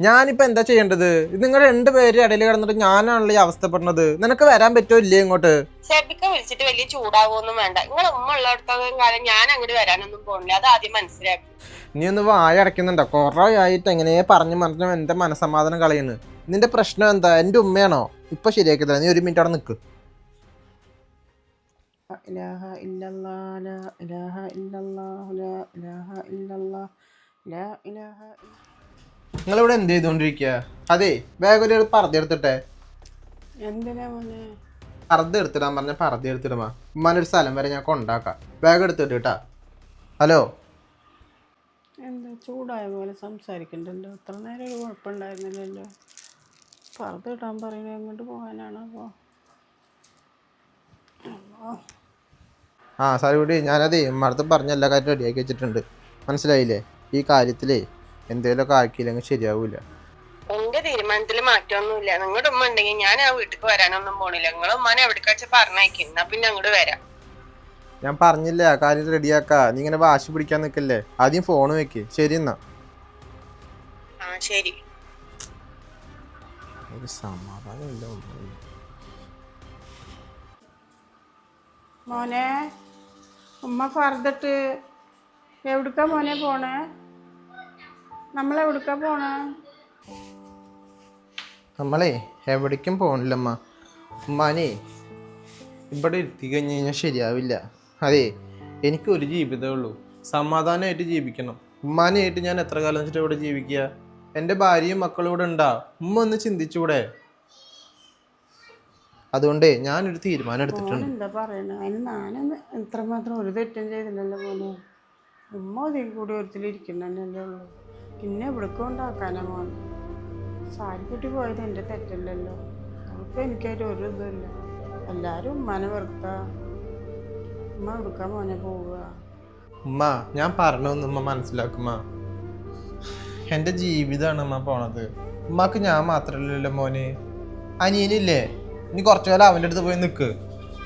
ഞാനിപ്പോ എന്താ ചെയ്യേണ്ടത്? നിങ്ങൾ രണ്ടുപേരും ഇടയിൽ കിടന്നിട്ട് ഞാനാണല്ലോ ഈ അവസ്ഥപ്പെടുന്നത്. നിനക്ക് വരാൻ പറ്റോ ഇല്ലേ ഇങ്ങോട്ട്? ഷെബിക്ക വിളിച്ചിട്ട് വലിയ ചൂടാവൊന്നും വേണ്ട. നിങ്ങൾ ഉമ്മ ഉള്ളിടത്തോളം കാലം ഞാൻ അങ്ങോട്ട് വരാനൊന്നും പോണില്ല. അത് ആദ്യം മനസ്സിലാക്കി. നീ ഒന്ന് വായ അടയ്ക്കുന്നുണ്ടോ? കുറെ ആയിട്ട് എങ്ങനെയെ പറഞ്ഞു എന്റെ മനസ്സമാധാനം കളയുന്നു. നിന്റെ പ്രശ്നം എന്താ? എന്റെ ഉമ്മയാണോ? ഇപ്പൊ ശരിയാക്കി തരാം. നീ ഒരു മിനിറ്റ് അവിടെ നിൽക്ക്. നിങ്ങളിവിടെ എന്ത് ചെയ്തോണ്ടിരിക്കുക? അതെ, വേഗം ഒരു പർദ്ദ എടുത്തിട്ടെ. എന്തിനാ മോനെ? പർദ്ദ എടുത്തിടാൻ പറഞ്ഞ പർദ്ദ എടുത്തിടുമാ. ഉമ്മാനൊരു സ്ഥലം വരെ ഞാൻ കൊണ്ടാക്കാം. വേഗം എടുത്തിട്ട് കേട്ടാ. ഹലോ, എന്താ ചൂടായ പോലെ സംസാരിക്കണ്ടല്ലോ? അത്ര നേരം ഒരു കുഴപ്പമുണ്ടായിരുന്നില്ലല്ലോ. പർദ്ദ ഇടാൻ പറയുന്നത് എങ്ങോട്ട് പോകാനാണ് അപ്പോൾ? സാരിക്കുട്ടി, ഞാനതേ ഉമ്മടുത്ത് പറഞ്ഞ എല്ലാ കാര്യം റെഡിയാക്കി വെച്ചിട്ടുണ്ട്. മനസ്സിലായില്ലേ? ഈ കാര്യത്തിലേ എന്തേലുമൊക്കെ ആക്കിയില്ലെങ്കിൽ ശരിയാവൂല. എന്റെ തീരുമാനത്തിൽ മാറ്റമൊന്നുമില്ല. നിങ്ങളുടെ ഉമ്മ ഉണ്ടെങ്കിൽ ഞാൻ ആ വീട്ടിലേക്ക് വരാനൊന്നും പോണില്ല. നിങ്ങളെ ഉമ്മാനെ എവിടേക്ക് വെച്ചാൽ പറഞ്ഞയക്കും. എന്നാ പിന്നെ അങ്ങോട്ട് വരാം. ഞാൻ പറഞ്ഞില്ലേ ആ കാര്യം റെഡിയാക്കാ. നീ ഇങ്ങനെ വാശി പിടിക്കാൻ നിൽക്കല്ലേ. ആദ്യം ഫോൺ വെക്ക്. ശരി എന്നാ. ശരി. ഒരു സമാധാനമില്ല. മോനെ, ഉമ്മ പർദ്ദട്ട് എവിടുക്കാ മോനെ പോണേ? നമ്മളെവിടുക്കാ പോണേ? നമ്മളേ എവിടേക്കും പോകണില്ലമ്മ. ഉമ്മാനേ ഇവിടെ ഇരുത്തി കഴിഞ്ഞ് കഴിഞ്ഞാൽ ശരിയാവില്ല. അതെ, എനിക്കൊരു ജീവിതമേ ഉള്ളൂ. സമാധാനമായിട്ട് ജീവിക്കണം. ഉമ്മാനായിട്ട് ഞാൻ എത്ര കാലം വെച്ചിട്ട് ഇവിടെ ജീവിക്കുക? എൻ്റെ ഭാര്യയും മക്കളും ഇവിടെ ഉണ്ടാ. ഉമ്മ ഒന്ന് ചിന്തിച്ചൂടെ? അതുകൊണ്ടേ ഞാനൊരു തീരുമാനം എടുത്തിട്ടുണ്ട്. എന്താ പറയണേ? അതിന് ഞാനൊന്ന് എത്രമാത്രം ഒരു തെറ്റും ചെയ്തില്ലല്ലോ മോനെ. ഉമ്മ ഒതിൽ കൂടി ഒരുത്തിലിരിക്കുന്നതല്ലേ ഉള്ളൂ. പിന്നെ എവിടേക്കും ഉണ്ടാക്കാനാ മോനെ? സാരിക്കുട്ടി പോയത് എൻ്റെ തെറ്റല്ലല്ലോ. അവൾക്ക് എനിക്കായിട്ട് ഒരു ഇതുമില്ല. എല്ലാവരും ഉമ്മാനെ വെറുക്ക. ഉമ്മ എവിടുക്കാ മോനെ പോവുക? ഉമ്മ, ഞാൻ പറഞ്ഞൊന്നും ഉമ്മ മനസ്സിലാക്കുമ്മ. എൻ്റെ ജീവിതമാണ് ഉമ്മ പോണത്. ഉമ്മക്ക് ഞാൻ മാത്രല്ലല്ലോ മോന്. അനിയനില്ലേ? ഇനി കുറച്ചു കാലം അവൻ്റെ അടുത്ത് പോയി നിൽക്ക്.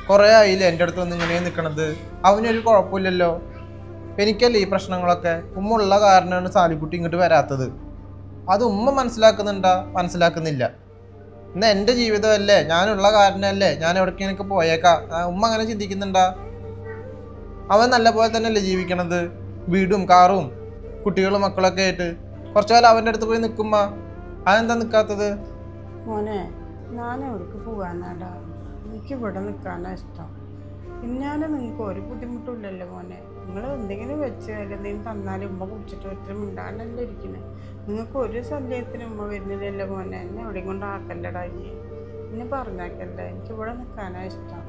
കുറേ ആയില്ലേ എൻ്റെ അടുത്ത് വന്ന് ഇങ്ങനെ നിൽക്കണത്. അവനൊരു കുഴപ്പമില്ലല്ലോ. എനിക്കല്ലേ ഈ പ്രശ്നങ്ങളൊക്കെ? ഉമ്മ ഉള്ള കാരണമാണ് സാലിക്കുട്ടി ഇങ്ങോട്ട് വരാത്തത്. അത് ഉമ്മ മനസ്സിലാക്കുന്നുണ്ടാ? മനസ്സിലാക്കുന്നില്ല. എന്നാൽ എൻ്റെ ജീവിതമല്ലേ, ഞാനുള്ള കാരണമല്ലേ ഞാൻ എവിടേക്കൊക്കെ പോയേക്കാം. ഉമ്മ അങ്ങനെ ചിന്തിക്കുന്നുണ്ടാ? അവൻ നല്ല പോലെ തന്നെയല്ലേ ജീവിക്കണത്? വീടും കാറും കുട്ടികളും മക്കളൊക്കെ ആയിട്ട്. കുറച്ചു കാലം അവൻ്റെ അടുത്ത് പോയി നിൽക്കുമ്മ. അതെന്താ നിൽക്കാത്തത്? മോനെ, ഞാൻ എവിടേക്ക് പോകാനാടാ? എനിക്ക് ഇവിടെ നിൽക്കാനാണ് ഇഷ്ടം. പിന്നാലും നിങ്ങൾക്ക് ഒരു ബുദ്ധിമുട്ടില്ലല്ലോ മോനെ. നിങ്ങൾ എന്തെങ്കിലും വെച്ച് എന്തെങ്കിലും തന്നാലും ഉമ്മ കുടിച്ചിട്ട് ഒത്തിരി മിണ്ടാണ്ടല്ലേ ഇരിക്കുന്നത്. നിങ്ങൾക്ക് ഒരു ശല്യത്തിന് ഉമ്മ വരുന്നില്ലല്ലോ മോനെ. എന്നെ എവിടെയും കൊണ്ട് ആക്കല്ലടാ. എന്നെ പറഞ്ഞാക്കല്ലേ. എനിക്ക് ഇവിടെ നിൽക്കാനാണ് ഇഷ്ടം.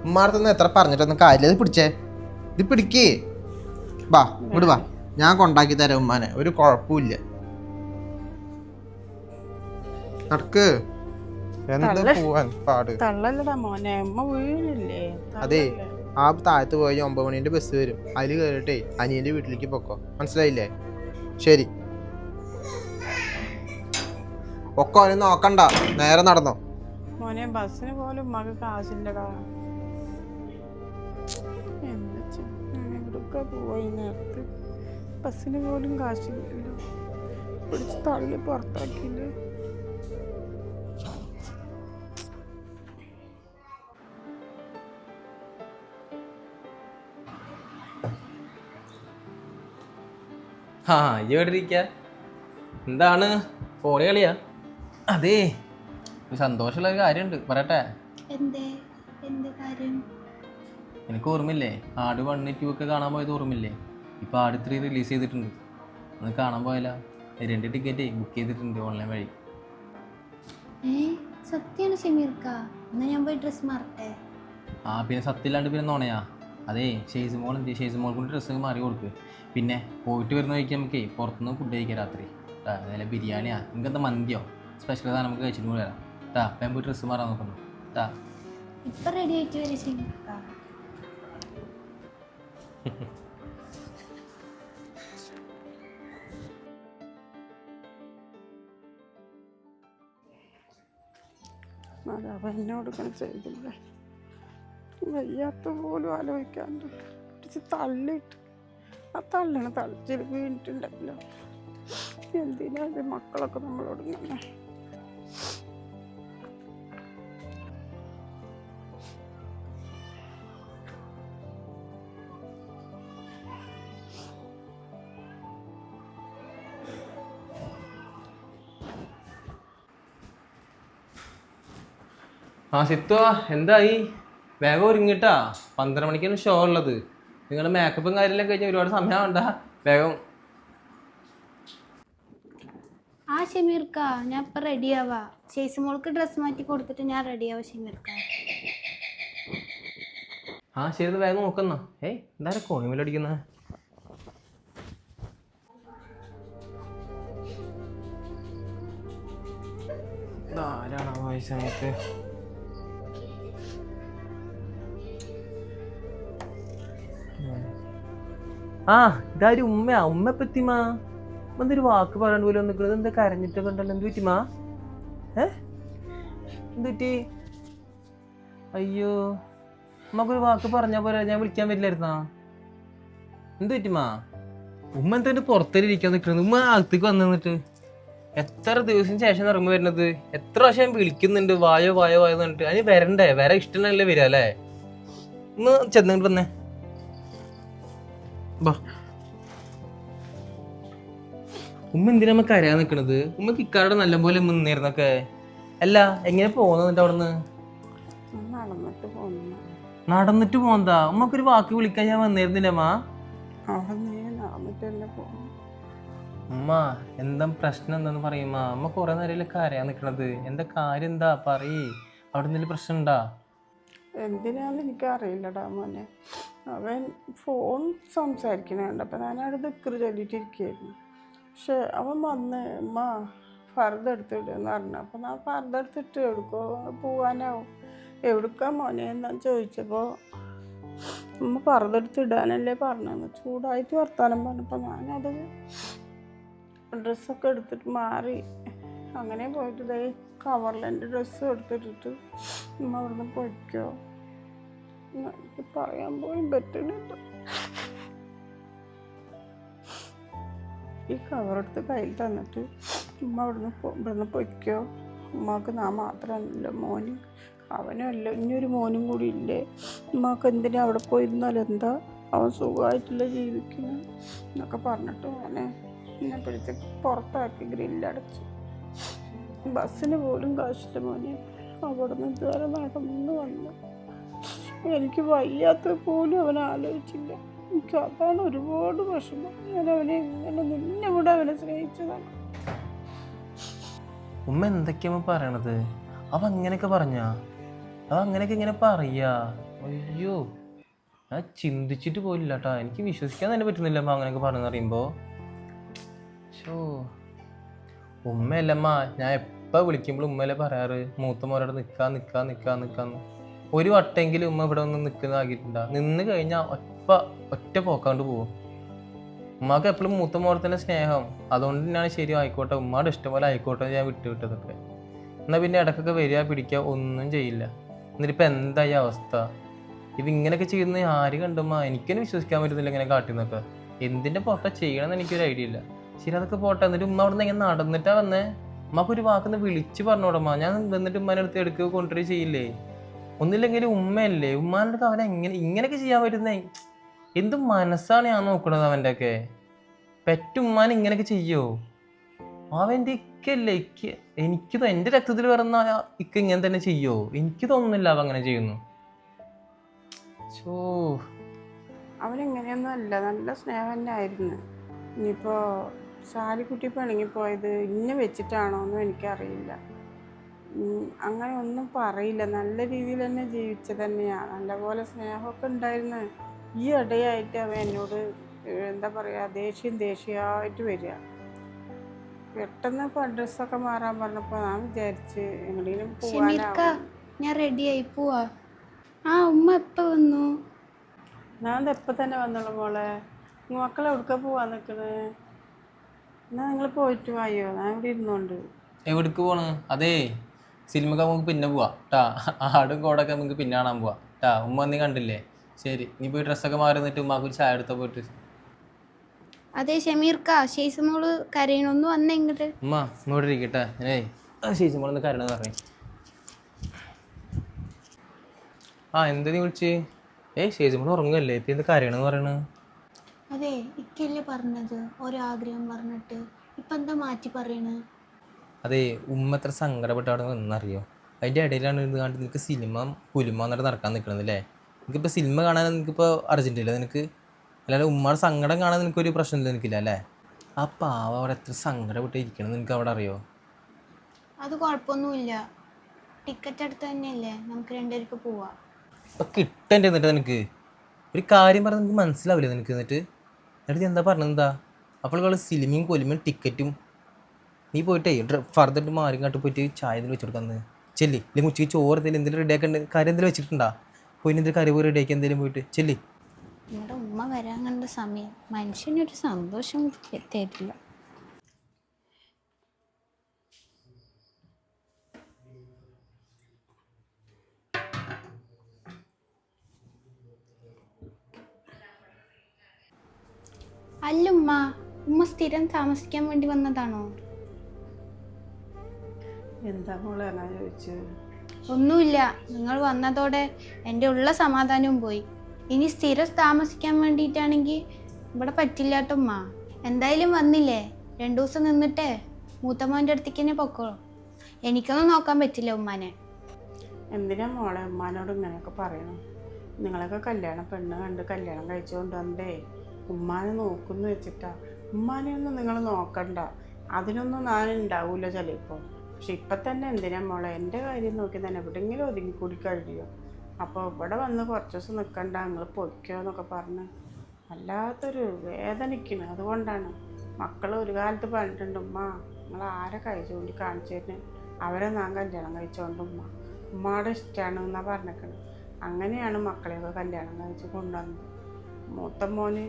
ഉമ്മാർത്തുനിന്ന് എത്ര പറഞ്ഞിട്ടൊന്നും കാര്യമില്ല. ഇത് പിടിച്ചേ, ഇത് പിടിക്കേ. വാ ഇങ്ങോട്ട് വാ, ഞാൻ കൊണ്ടാക്കി തരാം ഉമ്മാനെ. ഒരു കുഴപ്പമില്ല. നടക്ക്. എന്താ പോവാൻ പാട്? തള്ളല്ലടാ മോനെ, ഉമ്മ വീണില്ലേ? അതെ, ആ താഴത്ത് പോയി 9 മണീൻ്റെ ബസ് വരും. അതിൽ കയറിയിട്ടേ അനിയൻ്റെ വീട്ടിലേക്ക് പൊക്കോ. മനസ്സിലായില്ലേ? ശരി. ഒക്കെ അവനെ നോക്കണ്ട, നേരെ നടന്നോ. മോനെ, ബസ്സിന് പോലും ഉമ്മക്ക് കാശില്ലടാ. എവിടൊക്കെ പോയി നേരത്ത്? ബസ്സിന് പോലും കാശില്ലല്ലോ. പിടിച്ച് തള്ളി പുറത്താക്കിയില്ലേ? ഈ എവിടെയിരിക്ക? എന്താണ് ഫോണ് കളിയാ? അതേ, ഒരു സന്തോഷമുള്ളൊരു കാര്യമുണ്ട്, പറയട്ടെ. എനിക്ക് ഓർമ്മയില്ലേ ആട് 1, 2 ഒക്കെ കാണാൻ പോയത്? ഓർമ്മയില്ലേ? ഇപ്പോൾ ആട് 3 റിലീസ് ചെയ്തിട്ടുണ്ട്. ഒന്ന് കാണാൻ പോയാലോ? 2 ടിക്കറ്റ് ബുക്ക് ചെയ്തിട്ടുണ്ട് ഓൺലൈൻ വഴി. സത്യാണ് ഷമീർക്ക. എന്നാ ഞാൻ പോയി ഡ്രസ്സ് മാറട്ടെ. പിന്നെ സത്യമില്ലാണ്ട് പിന്നെ നോണയാ? അതേ, ഷെയ്സ് മോൾ കൊണ്ട് ഡ്രസ്സ് മാറി കൊടുക്ക്. പിന്നെ പോയിട്ട് വരുന്ന വഴിക്ക് നമുക്ക് പുറത്തുനിന്ന് ഫുഡ് കഴിക്കാം രാത്രി. അതല്ല ബിരിയാണിയാ, നിങ്ങൾക്കെന്താ മന്തിയോ സ്പെഷ്യൽ സാധനം നമുക്ക് കഴിച്ചിട്ട് കൂടെ വരാം. ഞാൻ പോയി ഡ്രസ്സ് മാറാൻ നോക്കുന്നു. ഇപ്പൊ റെഡി ആയിട്ട് വരും ഷമീർക്ക. അതവ എന്നോട് ഇങ്ങനെ ചെയ്തില്ല. വയ്യാത്ത പോലും ആലോചിക്കാണ്ട് തള്ളിയിട്ട് ആ തള്ളണ തളിച്ചിൽ വീണിട്ടുണ്ടല്ലോ. എന്തിനാ ഇത് മക്കളൊക്കെ നമ്മളോട് ഇങ്ങനെ? ആ സിത്തു എന്തായി? വേഗം ഒരുങ്ങിട്ടാ, 12 മണിക്കാണ് ഷോ ഉള്ളത്. നിങ്ങളുടെ മേക്കപ്പും കാര്യമെല്ലാം കഴിഞ്ഞാൽ ഒരുപാട് സമയം വേണ്ട. വേഗം. ആ ഷമീർക്ക, ഞാൻ ഇപ്പം റെഡിയാവാ. ഷെയ്സ് മോൾക്ക് ഡ്രസ്സ് മാറ്റി കൊടുത്തിട്ട് ഞാൻ റെഡിയാവാ ഷമീർക്ക. ആ ശരി, വേഗം നോക്കുന്ന. എന്താ കോണിമേലടിക്കുന്ന? ആരാണോ ഈ സമയത്ത്? ആ ഇതാരും ഉമ്മയാ. ഉമ്മ എപ്പത്തിമാ എന്തൊരു വാക്ക് പറയാണ്ട് പോലും നിൽക്കുന്നത്? എന്താ കരഞ്ഞിട്ടൊക്കെ ഉണ്ടല്ലോ? എന്ത് പറ്റിമാ? എന്ത് പറ്റി? അയ്യോ, ഉമ്മക്കൊരു വാക്ക് പറഞ്ഞാ പോലെ ഞാൻ വിളിക്കാൻ പറ്റില്ലായിരുന്നാ? എന്ത് പറ്റിമാ? ഉമ്മ എന്താ പുറത്തേരിക്കാൻ നിൽക്കുന്നത്? ഉമ്മ അകത്തേക്ക് വന്നു നിന്നിട്ട് എത്ര ദിവസം ശേഷം ഇറങ്ങി വരുന്നത്? എത്ര പ്രാവശ്യം വിളിക്കുന്നുണ്ട്, വായോ വായോ വായോ എന്നിട്ട്. അതിന് വരണ്ടേ? വരെ ഇഷ്ടമല്ലേ വരിക അല്ലേ? ഒന്ന് ചെന്നിട്ട് വന്നേ. ഉമ്മ എന്തിനാ നമ്മ കരയാൻ നിക്കണത്? ഉമ്മക്ക് ഇക്കാരുടെ നല്ലപോലെ നിന്നിരുന്നൊക്കെ. അല്ല, എങ്ങനെ പോന്നിട്ട് അവിടുന്ന്? നടന്നിട്ട് പോന്നു. നടന്നിട്ട് പോന്നതാ? ഉമ്മക്കൊരു വാക്ക് വിളിക്കാൻ ഞാൻ വന്നിരുന്നില്ല അമ്മ. അവിടെ നീ നടന്നിട്ട് തന്നെ പോന്നു. ഉമ്മ എന്താ പ്രശ്നം എന്താന്ന് പറയുമ്മ. അമ്മ കുറെ നേരം കരയാൻ നിക്കണത്. എന്താ കാര്യം? എന്താ പറയ്. അവിടെ എന്തെങ്കിലും പ്രശ്നം ഉണ്ടാ? എന്തിനാന്ന് എനിക്കറിയില്ലടാ മോനെ. അവൻ ഫോൺ സംസാരിക്കണുണ്ട്. അപ്പം ഞാനവിടെ ദിക്റ് ചൊല്ലിട്ടിരിക്കുകയായിരുന്നു. പക്ഷെ അവൻ വന്ന് ഉമ്മ ഫർദ എടുത്തിടുന്ന് പറഞ്ഞു. അപ്പം ഞാൻ ഫർദ എടുത്തിട്ട് എവിടുക്കോ പോകാനാവും. എവിടുക്കാ മോനെ എന്നാന്ന് ചോദിച്ചപ്പോൾ ഉമ്മ ഫർദ എടുത്തിടാനല്ലേ പറഞ്ഞതെന്ന് ചൂടായിട്ട് വർത്താനം പറഞ്ഞപ്പോൾ ഞാനത് ഡ്രസ്സൊക്കെ എടുത്തിട്ട് മാറി അങ്ങനെ പോയിട്ട് ഇതേ കവറിൽ എൻ്റെ ഡ്രസ്സ് എടുത്തിട്ടിട്ട് ഉമ്മ അവിടുന്ന് പൊയ്ക്കോ. എനിക്ക് പറയാൻ പോലും പറ്റുന്നില്ല. ഈ കവറെടുത്ത് കയ്യിൽ തന്നിട്ട് ഉമ്മ ഇവിടുന്ന് പൊയ്ക്കോ. ഉമ്മക്ക് ഞാൻ മാത്രമല്ല മോന്, അവനും അല്ല ഇനിയൊരു മോനും കൂടി ഇല്ലേ. ഉമ്മക്ക് എന്തിനാ അവിടെ പോയിരുന്നാലും എന്താ, അവൻ സുഖമായിട്ടില്ല ജീവിക്കുന്നു എന്നൊക്കെ പറഞ്ഞിട്ട് മോനെ എന്നെ പിടിച്ച് പുറത്താക്കി ഗ്രില്ലടച്ചു. ബസ്സിന് പോലും കാശില്ല മോനെ. അവിടെ നിന്ന് ഇതുവരെ നടന്നു വന്നു. എനിക്ക് വയ്യാത്ത പോലും അവൻ ആലോചിച്ചില്ല. എനിക്ക് അതാണ് ഒരുപാട് വിഷമം. ഞാൻ അവനെ എങ്ങനെ നിന്നെ കൂടെ അവനെ സ്നേഹിച്ചതാണ്. ഉമ്മ എന്തൊക്കെയാ പറയണത്? അവ അങ്ങനെയൊക്കെ പറഞ്ഞാ? അവ അങ്ങനെയൊക്കെ ഇങ്ങനെ പറയാ? അയ്യോ, ഞാൻ ചിന്തിച്ചിട്ട് പോലില്ല കേട്ടാ. എനിക്ക് വിശ്വസിക്കാൻ തന്നെ പറ്റുന്നില്ല അമ്മ അങ്ങനെയൊക്കെ പറഞ്ഞു പറയുമ്പോ. ഷോ, ഉമ്മയല്ലമ്മ. ഞാൻ എപ്പോൾ വിളിക്കുമ്പോഴും ഉമ്മയല്ലേ പറയാറ് മൂത്ത മോനോട് നിൽക്കാന്ന്. ഒരു വട്ടെങ്കിലും ഉമ്മ ഇവിടെ ഒന്ന് നിൽക്കുന്നതാക്കിയിട്ടുണ്ടാ? നിന്ന് കഴിഞ്ഞാൽ ഒറ്റ പോക്കാണ്ട് പോവും. ഉമ്മക്ക് എപ്പോഴും മൂത്ത മോനെ തന്നെ സ്നേഹം. അതുകൊണ്ട് തന്നെയാണ് ശരി, ആയിക്കോട്ടെ ഉമ്മയുടെ ഇഷ്ടംപോലെ ആയിക്കോട്ടെ ഞാൻ വിട്ടതൊക്കെ. എന്നാൽ പിന്നെ ഇടയ്ക്കൊക്കെ വരിക പിടിക്കുക, ഒന്നും ചെയ്യില്ല. എന്നിട്ടിപ്പോൾ എന്തായി അവസ്ഥ? ഇത് ഇങ്ങനെയൊക്കെ ചെയ്യുന്നത് ആര് കണ്ടുമ്മ? എനിക്കെന്നെ വിശ്വസിക്കാൻ പറ്റുന്നില്ല ഇങ്ങനെ കാട്ടിന്നൊക്കെ. എന്തിൻ്റെ പുറത്താ ചെയ്യണമെന്ന് എനിക്കൊരു ഐഡിയ ഇല്ല. ശരി, അതൊക്കെ പോട്ടെ. എന്നിട്ട് ഉമ്മ അവിടെ നിന്ന് ഇങ്ങനെ നടന്നിട്ടാ വന്നേ? ഉമ്മക്കൊരു വാക്കൊന്ന് വിളിച്ച് പറഞ്ഞോടമ്മ. ഞാൻ വന്നിട്ട് ഉമ്മേനെ അടുത്ത് എടുക്കുക കൊണ്ടുവരിക ചെയ്യില്ലേ? ഒന്നില്ലെങ്കിലും ഉമ്മയല്ലേ. ഉമ്മാനടുത്ത് അവനെ ഇങ്ങനെയൊക്കെ ചെയ്യാൻ പറ്റുന്നേ? എന്ത് മനസ്സാണ് ഞാൻ നോക്കണത് അവൻ്റെ ഒക്കെ. പെറ്റുമ്മാൻ ഇങ്ങനെയൊക്കെ ചെയ്യോ? അവൻ്റെ ഇക്കല്ലേ ഇക്ക്. എനിക്ക് എൻ്റെ രക്തത്തിൽ വരുന്ന ഇക്ക ഇങ്ങനെ തന്നെ ചെയ്യോ? എനിക്ക് തോന്നുന്നില്ല അവ അങ്ങനെ ചെയ്യുന്നു. അവനെങ്ങനെയൊന്നും അല്ല, നല്ല സ്നേഹം തന്നെ ആയിരുന്നു. ഇനിയിപ്പോൾ ശാലിക്കുട്ടി പിണങ്ങിപ്പോയത് ഇന്നെ വെച്ചിട്ടാണോ എന്നും എനിക്കറിയില്ല. അങ്ങനെ ഒന്നും പറയില്ല. നല്ല രീതിയിൽ തന്നെ ജീവിച്ചത് തന്നെയാണ്. നല്ലപോലെ സ്നേഹമൊക്കെ ഉണ്ടായിരുന്നു. ഈ ഇടയായിട്ട് അവൻ എന്നോട് എന്താ പറയുക, ദേഷ്യമായിട്ട് വരിക. പെട്ടെന്ന് ഇപ്പോൾ ഡ്രസ്സൊക്കെ മാറാൻ പറഞ്ഞപ്പോൾ ഞാൻ വിചാരിച്ച് എങ്ങനെയും പോകാനാവും. ഞാൻ റെഡിയായി പോവാ. ആ ഉമ്മ എപ്പോൾ വന്നു? ഞാൻ എപ്പോൾ തന്നെ വന്നോളൂ മോളെ. മക്കൾ എവിടേക്കാ പോവാൻ നിൽക്കണേ? എന്നാൽ നിങ്ങൾ പോയിട്ട് വായോ, ഞാൻ ഇവിടെ ഇരുന്നോണ്ട്. എവിടേക്ക് പോണ്? അതേ, സിനിമക്ക് നമുക്ക് പിന്നെ പോവാ ട്ടാ. ആടും കോടൊക്കെ നമുക്ക് പിന്നെ കാണാൻ പോവാ ട്ടാ. ഉമ്മ നീ കണ്ടില്ലേ? ശരി, നീ പോയി ഡ്രസ്സൊക്കെ മാറി നിന്നിട്ട് ഉമ്മാക്ക് ഒരു ചായ എടുത്താൽ പോയിട്ട്. അതെ ഷമീർക്ക ഷെയ്സുമോള് കരയണൊന്ന് വന്നേ ഇങ്ങോട്ട്. ഉമ്മ ഇങ്ങോട്ട് ഇരിക്കട്ടെ. ഷെയ്സ് മോളൊന്ന് കരണമെന്ന് പറഞ്ഞു. എന്താ നീ വിളിച്ച്? ഷെയ്സ് മോൾ ഉറങ്ങല്ലേ? ഇപ്പം എന്ത് കരയണമെന്ന് പറയണത്? അതെ ഇക്കല്ലേ പറഞ്ഞത് ഒരാഗ്രഹം പറഞ്ഞിട്ട്, ഇപ്പം എന്താ മാറ്റി പറയണത്? അതെ ഉമ്മ എത്ര സങ്കടപ്പെട്ട് അവിടെ നിന്നറിയോ? അതിൻ്റെ ഇടയിലാണ് ഇത് കണ്ട് നിനക്ക് സിനിമ പുലിമ എന്നിട്ട് നടക്കാൻ നിൽക്കണത് അല്ലേ? നിനക്കിപ്പോൾ സിനിമ കാണാൻ നിനക്കിപ്പോൾ അർജൻറ്റില്ല നിനക്ക്, അല്ലാതെ ഉമ്മയുടെ സങ്കടം കാണാൻ നിനക്കൊരു പ്രശ്നമില്ല നിനക്കില്ല അല്ലേ? ആ പാവ അവിടെ എത്ര സങ്കടപ്പെട്ട് ഇരിക്കണം നിനക്ക് അവിടെ അറിയോ? അത് കുഴപ്പമൊന്നുമില്ല, ടിക്കറ്റ് അടുത്ത് തന്നെയല്ലേ, നമുക്ക് രണ്ടുപേർക്ക് പോവാം. ഇപ്പം കിട്ടണ്ടേ എന്നിട്ട് നിനക്ക് ഒരു കാര്യം പറഞ്ഞാൽ നിനക്ക് മനസ്സിലാവില്ല നിനക്ക്? എന്നിട്ട് നീ എന്താ പറഞ്ഞത്? എന്താ അപ്പോൾ സിനിമയും കൊലിമയും ടിക്കറ്റും നീ പോയിട്ടേ ഫർദർ മാറി കാട്ട് പോയിട്ട് ചായ എന്തെങ്കിലും വെച്ച് കൊടുക്കാന്ന് ചെല്ലി, അല്ലെങ്കിൽ ഉച്ചയ്ക്ക് ചോറ് എന്തെങ്കിലും റെഡിയാക്കേണ്ട കാര്യം എന്തെങ്കിലും വെച്ചിട്ടുണ്ടാ? പോയി എന്തെങ്കിലും കറി പോയി റെഡിയാക്കി എന്തെങ്കിലും പോയിട്ട് ചെല്ലി. നമ്മുടെ ഉമ്മ വരാൻ കണ്ട സമയം മനുഷ്യനൊരു സന്തോഷം തരില്ല. അല്ല ഉമ്മ, ഉമ്മ സ്ഥിരം താമസിക്കാൻ വേണ്ടി വന്നതാണോ? എന്താ മോളെ എന്നാ ചോദിച്ചത്? ഒന്നുമില്ല, നിങ്ങൾ വന്നതോടെ എൻ്റെ ഉള്ള സമാധാനവും പോയി. ഇനി സ്ഥിരം താമസിക്കാൻ വേണ്ടിയിട്ടാണെങ്കിൽ ഇവിടെ പറ്റില്ലാട്ടോ ഉമ്മ. എന്തായാലും വന്നില്ലേ, 2 ദിവസം നിന്നിട്ടേ മൂത്തമ്മേൻ്റെ അടുത്തേക്ക് തന്നെ പൊക്കോളൂ. എനിക്കൊന്നും നോക്കാൻ പറ്റില്ല ഉമ്മാനെ. എന്തിനാ മോളെ ഉമ്മാനോട് ഇങ്ങനെയൊക്കെ പറയണം? നിങ്ങളൊക്കെ കല്യാണം പെണ്ണ് കണ്ട് കല്യാണം കഴിച്ചു കൊണ്ടുവന്നേ ഉമ്മാനെ നോക്കുന്നു വെച്ചിട്ടാ. ഉമ്മാനെ ഒന്നും നിങ്ങൾ നോക്കണ്ട, അതിനൊന്നും ഞാൻ ഉണ്ടാവില്ല ചിലപ്പോൾ. പക്ഷെ ഇപ്പം തന്നെ എന്തിനാ മോളെ എൻ്റെ കാര്യം നോക്കി തന്നെ എവിടെയെങ്കിലും ഒതുങ്ങിക്കൂടി കഴിയോ? അപ്പോൾ ഇവിടെ വന്ന് കുറച്ച് ദിവസം നിൽക്കണ്ട, നിങ്ങൾ പൊയ്ക്കോ എന്നൊക്കെ പറഞ്ഞ് വല്ലാത്തൊരു വേദനിക്കണം. അതുകൊണ്ടാണ് മക്കൾ ഒരു കാലത്ത് പറഞ്ഞിട്ടുണ്ട്, ഉമ്മ നിങ്ങൾ ആരെ കൈ ചൂണ്ടി കാണിച്ചതിന് അവരെ ഞാൻ കല്യാണം കഴിച്ചോണ്ട് ഉമ്മയുടെ ഇഷ്ടമാണ് എന്നാണ് പറഞ്ഞേക്കണത്. അങ്ങനെയാണ് മക്കളെയൊക്കെ കല്യാണം കഴിച്ച് കൊണ്ടുവന്നത്. മൂത്ത മോന്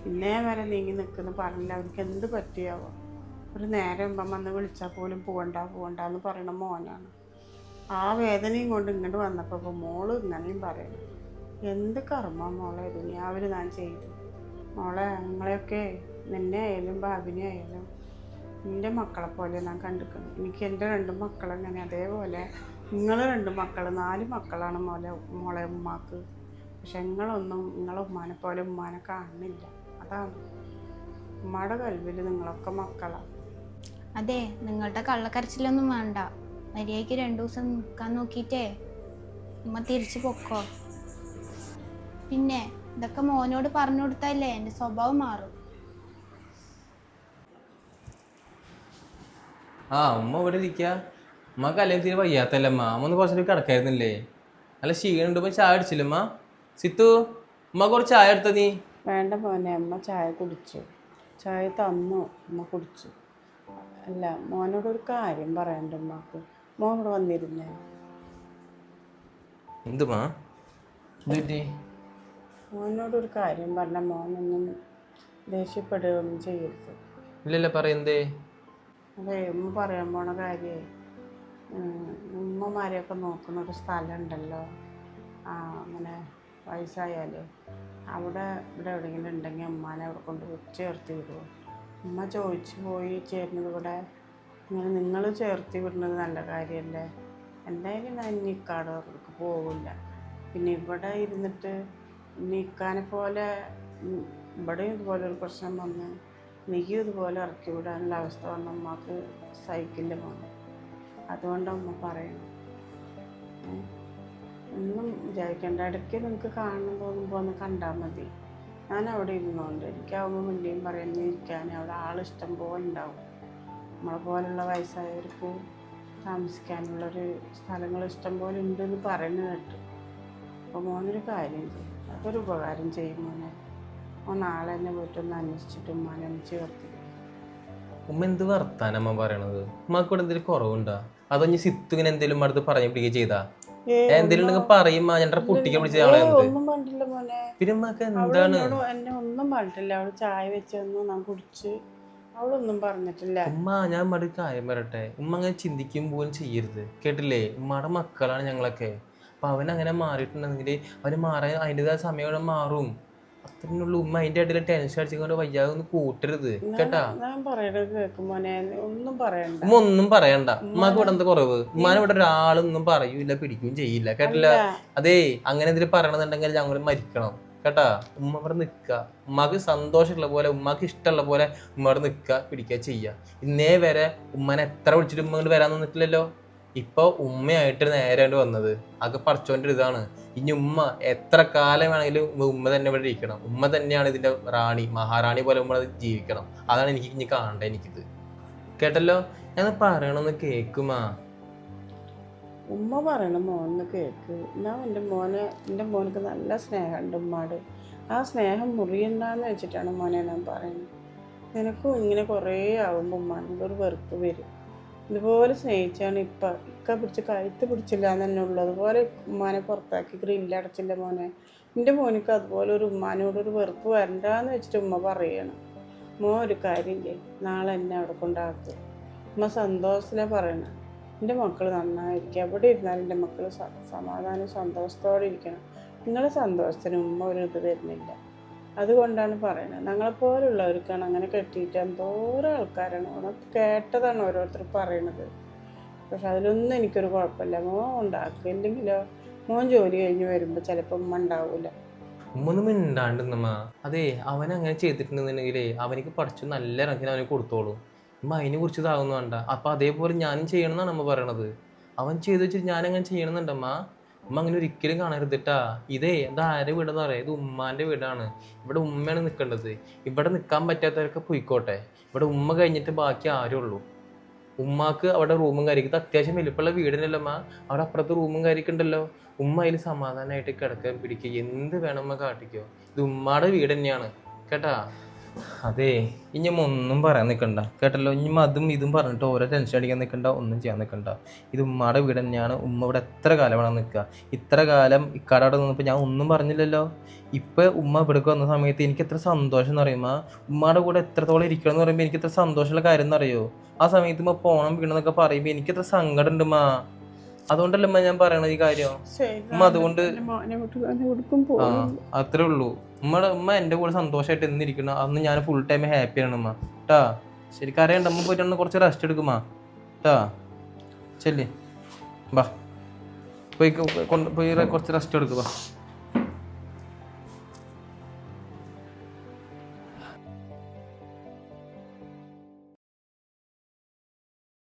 ഇന്നേ വരെ നീങ്ങി നിൽക്കുന്നു പറഞ്ഞില്ല, അവർക്ക് എന്ത് പറ്റിയാവോ? ഒരു നേരം വന്ന് വിളിച്ചാൽ പോലും പോകണ്ട എന്ന് പറയുന്ന മോനാണ്. ആ വേദനയും കൊണ്ട് ഇങ്ങോട്ട് വന്നപ്പോൾ ഇപ്പോൾ മോള് ഇങ്ങനെയും പറയണം. എന്ത് കർമ്മ മോളെ ദുനിയാവിൽ ഞാൻ ചെയ്തു? മോളെ നിങ്ങളെയൊക്കെ നിന്നെ ആയാലും ഭാവിനെ ആയാലും എൻ്റെ മക്കളെ പോലെ ഞാൻ കണ്ടിരിക്കുന്നു. എനിക്ക് എൻ്റെ 2 മക്കളെങ്ങനെ അതേപോലെ നിങ്ങൾ 2 മക്കൾ 4 മക്കളാണ് മോളെ ഉമ്മാക്ക്. പക്ഷെ നിങ്ങളൊന്നും നിങ്ങളെ ഉമ്മാനെ പോലെ ഉമ്മാനെ കാണുന്നില്ല. അതാണ് ഉമ്മയുടെ കൽവിൽ നിങ്ങളൊക്കെ മക്കളാണ്. അതെ നിങ്ങളുടെ കള്ളക്കരച്ചിലൊന്നും വേണ്ട, മര്യാദയ്ക്ക് 2 ദിവസം നിൽക്കാൻ നോക്കിയിട്ടേ ഉമ്മ തിരിച്ചു പൊക്കോ. പിന്നെ ഇതൊക്കെ മോനോട് പറഞ്ഞു കൊടുത്താലേ എൻ്റെ സ്വഭാവം മാറും. ഉമ്മ ഇവിടെ ഇരിക്കുക. ഉമ്മക്ക് അല്ലെങ്കിൽ തീരെ വയ്യാത്തല്ലേ അമ്മ? അമ്മ ഒന്ന് കുറച്ചൊരു കിടക്കായിരുന്നില്ലേ? നല്ല ക്ഷീണുണ്ട്. ഇപ്പം ചായ അടിച്ചില്ല അമ്മ? സിത്തു ഉമ്മ കുറച്ച് ചായ എടുത്ത നീ? വേണ്ട മോനെ, അമ്മ ചായ കുടിച്ചു, ചായ തന്നു, അമ്മ കുടിച്ചു. അല്ല മോനോടൊരു കാര്യം പറയണ്ട ഉമ്മക്ക്. മോൻ ഇവിടെ വന്നിരുന്നേ? എന്തുമാ? മോനോടൊരു കാര്യം പറഞ്ഞ മോനൊന്നും ദേഷ്യപ്പെടുകയൊന്നും ചെയ്യരുത്. ഇല്ലല്ല പറയുന്നതേ. അതെ ഉമ്മ പറയാൻ പോണ കാര്യമേ, ഉമ്മമാരെയൊക്കെ നോക്കുന്നൊരു സ്ഥലമുണ്ടല്ലോ, അങ്ങനെ വയസ്സായാൽ അവിടെ ഇവിടെ എവിടെയെങ്കിലും ഉണ്ടെങ്കിൽ ഉമ്മാനെ അവിടെ കൊണ്ട് ചേർത്തി വിടുമോ? ഉമ്മ ചോദിച്ചു പോയി ചേരുന്നത് ഇവിടെ ഇങ്ങനെ നിങ്ങൾ ചേർത്തി വിടുന്നത് നല്ല കാര്യമല്ലേ? എന്തായാലും ഞാൻ നിക്കാടവർക്ക് പോവില്ല. പിന്നെ ഇവിടെ ഇരുന്നിട്ട് നിൽക്കാനെ പോലെ ഇവിടെയും ഇതുപോലൊരു പ്രശ്നം വന്ന് നീയും ഇതുപോലെ ഇറക്കി വിടാനുള്ള അവസ്ഥ വന്ന ഉമ്മക്ക് സഹിക്കില്ല മോനെ. അതുകൊണ്ടാണ് ഉമ്മ പറയണം. ഒന്നും വിചാരിക്കേണ്ട, ഇടയ്ക്ക് നിങ്ങൾക്ക് കാണണം തോന്നുമ്പോൾ ഒന്ന് കണ്ടാൽ മതി. ഞാൻ അവിടെ ഇരുന്നുകൊണ്ട് എനിക്കാവുമ്പോൾ മുന്നേയും പറയുന്നത് ഇരിക്കാൻ അവിടെ ആളിഷ്ടം പോലെ ഉണ്ടാവും. നമ്മളെ പോലുള്ള വയസ്സായവർക്ക് താമസിക്കാനുള്ളൊരു സ്ഥലങ്ങൾ ഇഷ്ടം പോലെ ഉണ്ടെന്ന് പറയുന്നത് കേട്ടു. അപ്പോൾ മോനൊരു കാര്യം ചെയ്യും, അതൊരു ഉപകാരം ചെയ്യും മോനെ. നാളെ തന്നെ പോയിട്ടൊന്ന് അന്വേഷിച്ചിട്ട് ഉമ്മാനെ ഒന്ന് ചേർത്തി. ഉമ്മ എന്ത് വർത്താനമ്മ പറയണത്? ഉമ്മക്ക് ഇവിടെ എന്തെങ്കിലും കുറവുണ്ടോ? അതോ ഇനി സിത്തു ഇങ്ങനെ എന്തെങ്കിലും അടുത്ത് പറഞ്ഞു പിടിക്കുക ചെയ്താ എന്തെങ്കിലും ഉണ്ടെങ്കിൽ പറയുമ്പോ ഞങ്ങളുടെ കുട്ടിക്ക് വിളിച്ച ഒന്നും പറഞ്ഞില്ല മോനെ. പിന്നെ ഉമ്മക്ക് എന്താണ്? എന്നെ ഒന്നും പറഞ്ഞിട്ടില്ല. അവള് ചായ വെച്ചൊന്നും ഞാൻ കുടിച്ച്, അവളൊന്നും പറഞ്ഞിട്ടില്ല. ഉമ്മ ഞാൻ ഉമ്മയുടെ ഒരു കാര്യം പറയട്ടെ, ഉമ്മ അങ്ങനെ ചിന്തിക്കും പോലും ചെയ്യരുത് കേട്ടില്ലേ? ഉമ്മയുടെ മക്കളാണ് ഞങ്ങളൊക്കെ. അപ്പൊ അവൻ അങ്ങനെ മാറിയിട്ടുണ്ടെങ്കിൽ അവന് മാറാൻ അതിൻ്റെതായ സമയം മാറും. അത്രയുള്ള ഉമ്മ അതിന്റെ ഇടയിൽ ടെൻഷൻ അടിച്ചുകൊണ്ട് വയ്യാതെ ഒന്ന് കൂട്ടരുത് കേട്ടാ. ഞാൻ പറയണത് കേൾക്കും മോനെ, ഒന്നും പറയണ്ട. ഉമ്മ ഒന്നും പറയണ്ട. ഉമ്മാക്ക് ഇവിടെ എന്താ കുറവ്? ഉമ്മാനെ ഇവിടെ ഒരാളൊന്നും പറയൂല പിടിക്കുകയും ചെയ്യില്ല കേട്ടില്ല. അതേ അങ്ങനെ എന്തെങ്കിലും പറയണമെന്നുണ്ടെങ്കിൽ ഞങ്ങൾ മരിക്കണം കേട്ടാ. ഉമ്മ ഇവിടെ നിൽക്കുക, ഉമ്മാക്ക് സന്തോഷമുള്ള പോലെ ഉമ്മാക്ക് ഇഷ്ടമുള്ള പോലെ ഉമ്മ ഇവിടെ നിൽക്കുക പിടിക്കുക ചെയ്യുക. ഇന്നേ വരെ ഉമ്മനെ എത്ര വിളിച്ചിട്ട് ഉമ്മ ഇങ്ങോട്ട് വരാൻ നിന്നിട്ടില്ലല്ലോ. ഇപ്പൊ ഉമ്മയായിട്ട് നേരാണ്ട് വന്നത് അതൊക്കെ പഠിച്ചോൻ്റെ ഇതാണ്. ഇനി ഉമ്മ എത്ര കാലം വേണമെങ്കിലും ഉമ്മ തന്നെ ഇവിടെ ഇരിക്കണം. ഉമ്മ തന്നെയാണ് ഇതിന്റെ റാണി, മഹാറാണി പോലെ ഉമ്മ ജീവിക്കണം. അതാണ് എനിക്ക് ഇനി കാണേണ്ടത്. എനിക്കിത് കേട്ടല്ലോ. ഞാൻ പറയണമെന്ന് കേക്കുമാ. ഉമ്മ പറയണ മോന്ന് കേക്ക്. ഞാൻ എൻ്റെ മോനക്ക് നല്ല സ്നേഹമുണ്ട് ഉമ്മാട്. ആ സ്നേഹം മുറിയണ്ടെന്ന് വെച്ചിട്ടാണ് മോനെ ഞാൻ പറയുന്നത്. നിനക്കും ഇങ്ങനെ കുറേ ആകുമ്പോൾ ഉമ്മാനോട് ഒരു വെറുപ്പ് വരും. ഇതുപോലെ സ്നേഹിച്ചാണ് ഇക്ക പിടിച്ച് കഴുത്ത് പിടിച്ചില്ല എന്ന് തന്നെ ഉള്ളൂ. അതുപോലെ ഉമ്മാനെ പുറത്താക്കി ഗ്രില്ലടച്ചില്ല മോനെ. എൻ്റെ മോനക്ക് അതുപോലെ ഒരു ഉമ്മാനോടൊരു വെറുപ്പ് വരണ്ടാന്ന് വെച്ചിട്ട് ഉമ്മ പറയണം. മോൻ ഒരു കാര്യം ചെയ്യും, നാളെ എന്നെ അവിടെ കൊണ്ടാക്കും. ഉമ്മ സന്തോഷത്തിലാണ് പറയണം. എൻ്റെ മക്കൾ നന്നായിരിക്കും, എവിടെ ഇരുന്നാലും എൻ്റെ മക്കൾ സമാധാനം സന്തോഷത്തോടെ ഇരിക്കണം. നിങ്ങളെ സന്തോഷത്തിന് ഉമ്മ ഒരു ഇത് വരുന്നില്ല. അതുകൊണ്ടാണ് പറയണത്. ഞങ്ങളെപ്പോലുള്ളവർക്കാണ് അങ്ങനെ കെട്ടിയിട്ട് എന്തോരം ആൾക്കാരാണ് കേട്ടതാണ് ഓരോരുത്തർ പറയണത്. പക്ഷെ അതിലൊന്നും എനിക്കൊരു കുഴപ്പമില്ല. മോൻ ഉണ്ടാക്കുക, ഇല്ലെങ്കിലോ മോൻ ജോലി കഴിഞ്ഞ് വരുമ്പോൾ ചിലപ്പോൾ ഉമ്മ ഉണ്ടാവൂല. ഉമ്മൊന്നും മിണ്ടാണ്ടെന്നമ്മ. അതെ അവനങ്ങനെ ചെയ്തിട്ടുണ്ടെന്നുണ്ടെങ്കിലേ അവനിക്ക് പഠിച്ചു നല്ല ഇറങ്ങിന് അവന് കൊടുത്തോളൂ. ഉമ്മ അതിനെ കുറിച്ച് ഇതാവുന്നു വേണ്ട. അപ്പൊ അതേപോലെ ഞാനും ചെയ്യണം എന്നാണ് അമ്മ പറയണത്. അവൻ ചെയ്ത് വെച്ചിട്ട് ഞാനങ്ങനെ ചെയ്യണമെന്നുണ്ടമ്മ. ഉമ്മ അങ്ങനെ ഒരിക്കലും കാണരുതിട്ടാ. ഇത് ആരുടെ വീടെന്ന് പറയാം, ഇത് ഉമ്മാന്റെ വീടാണ്. ഇവിടെ ഉമ്മയാണ് നിൽക്കേണ്ടത്. ഇവിടെ നിൽക്കാൻ പറ്റാത്തവരൊക്കെ പോയിക്കോട്ടെ. ഇവിടെ ഉമ്മ കഴിഞ്ഞിട്ട് ബാക്കി ആരും ഉള്ളൂ. ഉമ്മാക്ക് അവിടെ റൂമും കാര്യമൊക്കെ അത്യാവശ്യം വലിപ്പമുള്ള വീടിനല്ലമ്മ. അവിടെ അപ്പുറത്ത് റൂമും കാര്യമൊക്കെ ഉണ്ടല്ലോ. ഉമ്മ അതിൽ സമാധാനമായിട്ട് കിടക്കാൻ പിടിക്കുക, എന്ത് വേണം ഉമ്മ കാട്ടിക്കോ. ഇത് ഉമ്മാടെ വീട് തന്നെയാണ് കേട്ടാ. അതെ ഇനി ഒന്നും പറയാൻ നിൽക്കണ്ട കേട്ടല്ലോ. ഇനി അതും ഇതും പറഞ്ഞിട്ട് ഓരോ ടെൻഷൻ അടിക്കാൻ നിൽക്കണ്ട, ഒന്നും ചെയ്യാൻ നിൽക്കണ്ട. ഇത് ഉമ്മയുടെ വീട് തന്നെയാണ്. ഉമ്മ ഇവിടെ എത്ര കാലം വേണം നിൽക്കുക. ഇത്ര കാലം ഇക്കാടെ അവിടെ നിന്നപ്പോൾ ഞാൻ ഒന്നും പറഞ്ഞില്ലല്ലോ. ഇപ്പം ഉമ്മ ഇവിടേക്ക് വന്ന സമയത്ത് എനിക്ക് എത്ര സന്തോഷം എന്ന് പറയുമ്പോൾ, ഉമ്മയുടെ കൂടെ എത്രത്തോളം ഇരിക്കണം എന്ന് പറയുമ്പോൾ എനിക്ക് എത്ര സന്തോഷമുള്ള കാര്യം എന്നറിയോ. ആ സമയത്ത് ഉമ്മ പോണം വീണെന്നൊക്കെ പറയുമ്പോൾ എനിക്ക് എത്ര സങ്കടം ഉണ്ട് ഉമ്മ. അതുകൊണ്ടല്ലേ ഉമ്മ ഞാൻ പറയണത് ഈ കാര്യം. ഉമ്മ അതുകൊണ്ട് അത്രേ ഉള്ളൂ. ഉമ്മ എൻ്റെ കൂടെ സന്തോഷമായിട്ട് എന്നിരിക്കണം. അന്ന് ഞാൻ ഫുൾ ടൈം ഹാപ്പിയാണ് ഉമ്മ കേട്ടാ. ശരിക്കും അറിയണ്ട. ഉമ്മ പോയിട്ട് കുറച്ച് റെസ്റ്റ് എടുക്കുമ്മ കേട്ടാ. ചെല്ലേ ബാ പോയി കുറച്ച് റെസ്റ്റ് എടുക്കുക.